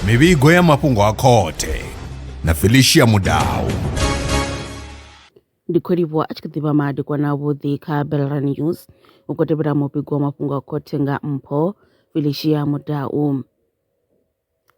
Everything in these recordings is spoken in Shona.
mivhigo ya mafhungo a khothe na Felicia Mudau. Ndikholiwa a tshi khou ḓivha madekwana avhuḓi kha Belren News u khou tevhela muvhigo wa mafhungo a khothe nga mpho Felicia Mudau.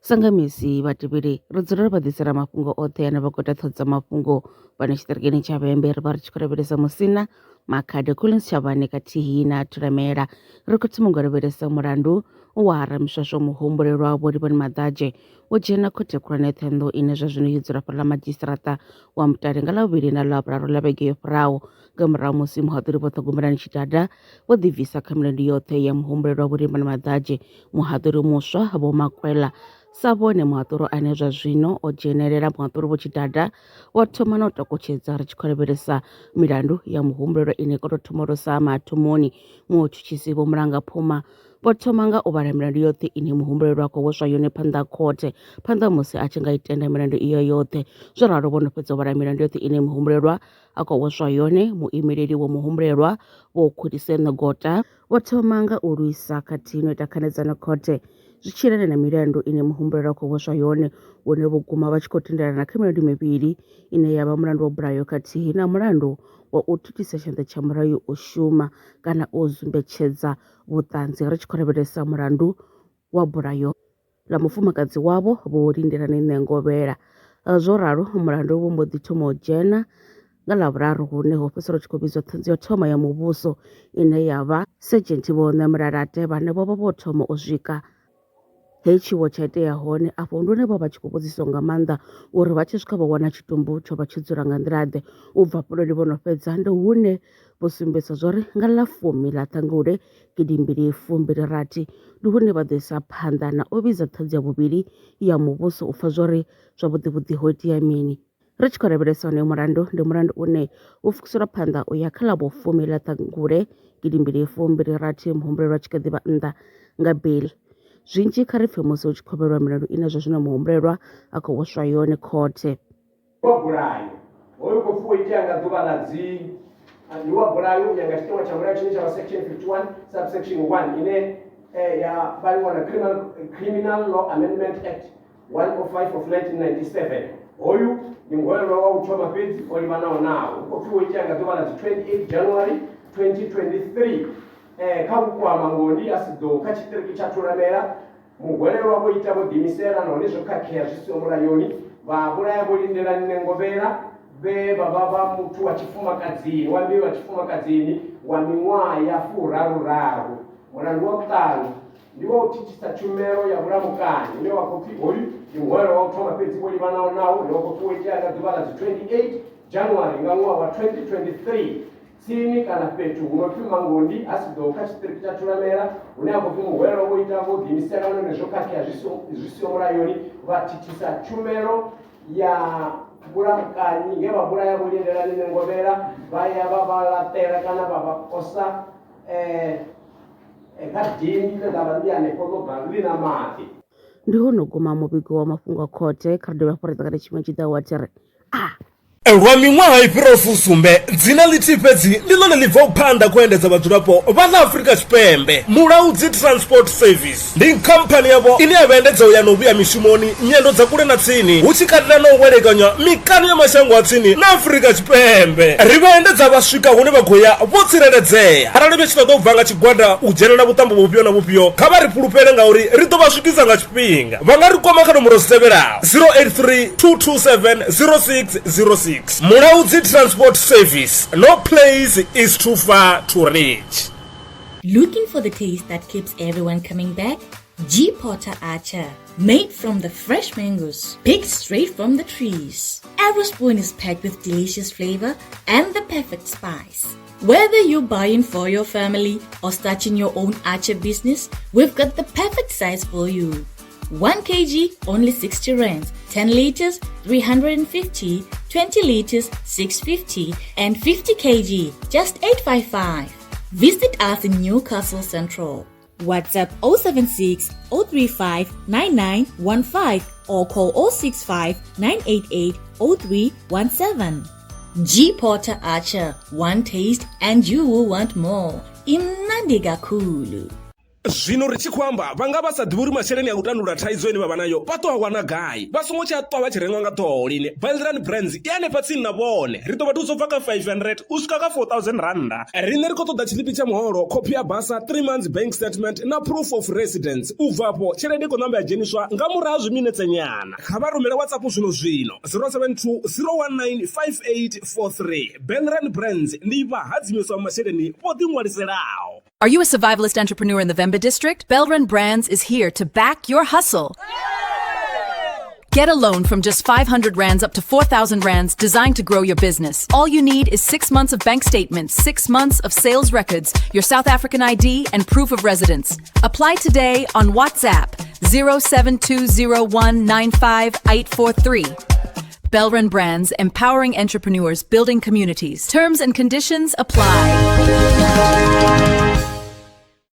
Sangamisi vhatevheli ri dzula ri vha ḓisela mafhungo oṱhe ane vha khou ṱhoḓza mafhungo fhano tshiṱirikini tsha Vhembe, ri vha ri tshi khou lavhelesa Musina, Makhado, Collins Chavhane khathihi na Thulamela. Ri khou thoma nga lavhelesa mulandu wa Ramuswaswo muhumbulelwa Vho Livhoni Maḓadzhe wo dzhena khothe khulwane Ṱhohoyanḓou ine zwa zwino yo dzula fhaḽa madzhisiṱiraṱa wa Mutale nga Ḽavhuvhili na Ḽavhuraru ḽa vhege yo fhiraho nga murahu musi muhaṱuli vho ṱhogomelani tshidada vho ḓibvisa kha milandu yoṱhe ya muhumbulelwa Vho Livhoni Maḓadzhe. Muhaṱuli muswa Vho Makwela sa vhone muhaṱuri ane zwa zwino o dzhenelela muhaṱuri vho tshidada wa thoma na u takutshedza ri tshi khou lavhelesa milandu ya muhumbulelwa ine ko tou thomolosa mathomoni. Mutshutshisi Vho Mulangaphuma vho thoma nga u vhala milandu yoṱhe ine muhumbulelwa khou vhoswa yone phanḓa khothe phanḓa musi a tshi nga itenda milandu iyo yoṱhe. Zwo ralo vho no fhedza u vhala milandu yoṱhe ine muhumbulelwa a khou vhoswa yone, muimeleli wa muhumbulelwa Vho Khudiseni Gota vho thoma nga u lwisa khathihi no ita khanedzano khothe zwi tshi yelana na milandu ine muhumbulelwa khou vhoswa yone, vhone vho guma vha tshi khou tendelana kha milandu mivhili ine ya vha mulandu wa bulayo khathihi na mulandu wa u thithisa tshanḓa tsha mulayo u shuma kana u dzumbetshedza vhuṱanzi. Ri tshi khou lavhelesa mulandu wa bulayo ḽa mufumakadzi wavho Vho Lindelani Nḓengovhela. Zwo ralo mulandu vho mbo ḓi thoma u dzhena nga Ḽavhuraru hune ho fhedzisela u tshi khou vhidzwa ṱhanzi ya thoma ya muvhuso ine ya vha Sergeant Vho Ṋamulaḽate vhane vho vha vho thoma u swika he tshiwo tsha itea hone. Afho ndi hone vha tshi khou vhudziswa nga maanḓa uri vha tshi swika vha wana tshitumbu tsho vha tshi dzula nga nḓilaḓe. U bva puloni vho no fhedza ndi hune vho sumbedza zwori nga ḽa 10 ḽa Ṱhangule 2026 ndi hune vha ḓo isa phanḓa na u vhidza ṱhanzi ya vhuvhili ya muvhuso u pfa zwori zwavhuḓivhuḓi ho itea mini. Ri tshi khou lavhelesa honoyo mulandu ndi mulandu une u fukuselwa phanḓa u ya kha ḽa 10 ḽa Ṱhangule 2026 muhumbulelwa tshi kha ḓi vha nnḓa nga beli. Zwinzhi kha ri pfhe musi hu tshi khou vhelwa milandu ine zwa zwino muhumbulelwa a khou vhoswa yone khothe. Wa bulayo hoyo khou fuwa itea nga ḓuvha ḽa dzi ndi wa bulayo u ya nga tshiṱengwa tsha mulayo tshine tsha vha section 51 subsection 1 ine ya vhaliwa na Criminal Law Amendment Act 105 of 1997. Hoyu ndi muhwelelwa wa u thoma fhedzi o livhanaho nawo u khou fuwa itea nga ḓuvha ḽa 28 January 2023 kha vhupo ha Mangoni a si ḓo kha tshiṱiriki tsha Thulamela. Muhwelelwa vho ita vho ḓiimisela nahone zwo khakhea zwi siho mulayoni vha vhulaya Vho Lindelani Nḓengovhela vhe vha vha muthu wa tshifumakadzini wa mbeu wa tshifumakadzini wa miṅwaha ya 33. Mulandu wa vhuṱanu ndi wa u thithisa tshumelo ya vhulamukanyi ine wa khou pfi hoyu ndi muhwelelwa wa u thoma fhedzi vho livhanaho nawo ndi wa khou fuwa itea nga ḓuvha ḽa 28 January nga ṅwaha wa 2023 tsini kana fhethu hu no pfi Mangoni a si ḓo kha tshiṱiriki tsha Thulamela hune a khou pfi muhwelelwa vho ita vho ḓiimisela nahone zwo khakhea zwi siho mulayoni vha thithisa tshumelo ya vhulamukanyi nge vha vhulaya Vho Lindelani Nḓengovhela vha ya vha vha laṱela kana vha vha posa kha dindi ḽe ḽa vha ḽi hanefho ḽo bva ḽi na maḓi. Ndi hono guma muvhigo wa mafhungo a khothe kha ri dovha fhura kana tshifhinga tshi ḓaho wa tere lwa miṅwaha i fhiraho fusumbe dzina ḽithihi fhedzi ndi ḽone ḽi bvaho phanḓa khou endedza vhadzulapo vha ḽa Afrika Tshipembe. Mulaudzi Transport Service ndi khamphani yavho ine ya vhaendedza u ya na u vhuya mishumoni nyendo dza kule na tsini hu tshi katela na u welekanywa mikano ya mashango a tsini na Afrika Tshipembe. Ri vhaendedza vha swika hune vha khou ya vho tsireledzea. Arali vha tshi ṱoḓa u bva nga tshigwada u dzhenelela vhuṱambo vhufhio na vhufhio kha vha ri fhulufhele ngauri ri ḓo vha swikisa nga tshifhinga. Vha nga ri kwama kha nomboro dzi tevhelaho 083 227 0606. Mulaudzi Transport Service. No place is too far to reach. Looking for the taste that keeps everyone coming back? G. Potter Archer. Made from the fresh mangoes, picked straight from the trees. Every spoon is packed with delicious flavor and the perfect spice. Whether you're buying for your family or starting your own archer business, we've got the perfect size for you. 1 kg, only 60 rands. 10 liters, 350. 20 liters, 650. And 50 kg, just 855. Visit us in Newcastle Central. WhatsApp 076 035 9915 or call 065 988 0317. G. Potter Archer. One taste and you will want more. Imnandi Gakulu. zvino ri tshi khou amba vanga vha sa ḓivhi uri masheleni a u tandulula thaidzo ine vha vha nayo vha ṱo a wana gai vha songo tsha ṱwa vha tshi renga nga ṱhoho lini Belren Brands i hanefha tsini na vhone ri ḓo vha thusa u bva ka 500 u swika ka 4000 randa riṋe ri khou ṱoḓa tshiḽipi tsha muholo khophi ya basa 3 months bank statement na proof of residence u bvapo tshelede i khou ṋamba ya dzheniswa nga murahu ha zwiminetse nyana kha vha rumele whatsapp zwino 072 019 5843 Belren Brands ndi vha hadzimiswa masheleni vho ḓiṅwaliselaho. Are you a survivalist entrepreneur in the Vemba district? Belren Brands is here to back your hustle. Get a loan from just 500 rands up to 4,000 rands designed to grow your business. All you need is 6 months of bank statements, 6 months of sales records, your South African ID, and proof of residence. Apply today on WhatsApp 07201958843. Belren Brands, empowering entrepreneurs, building communities. Terms and conditions apply.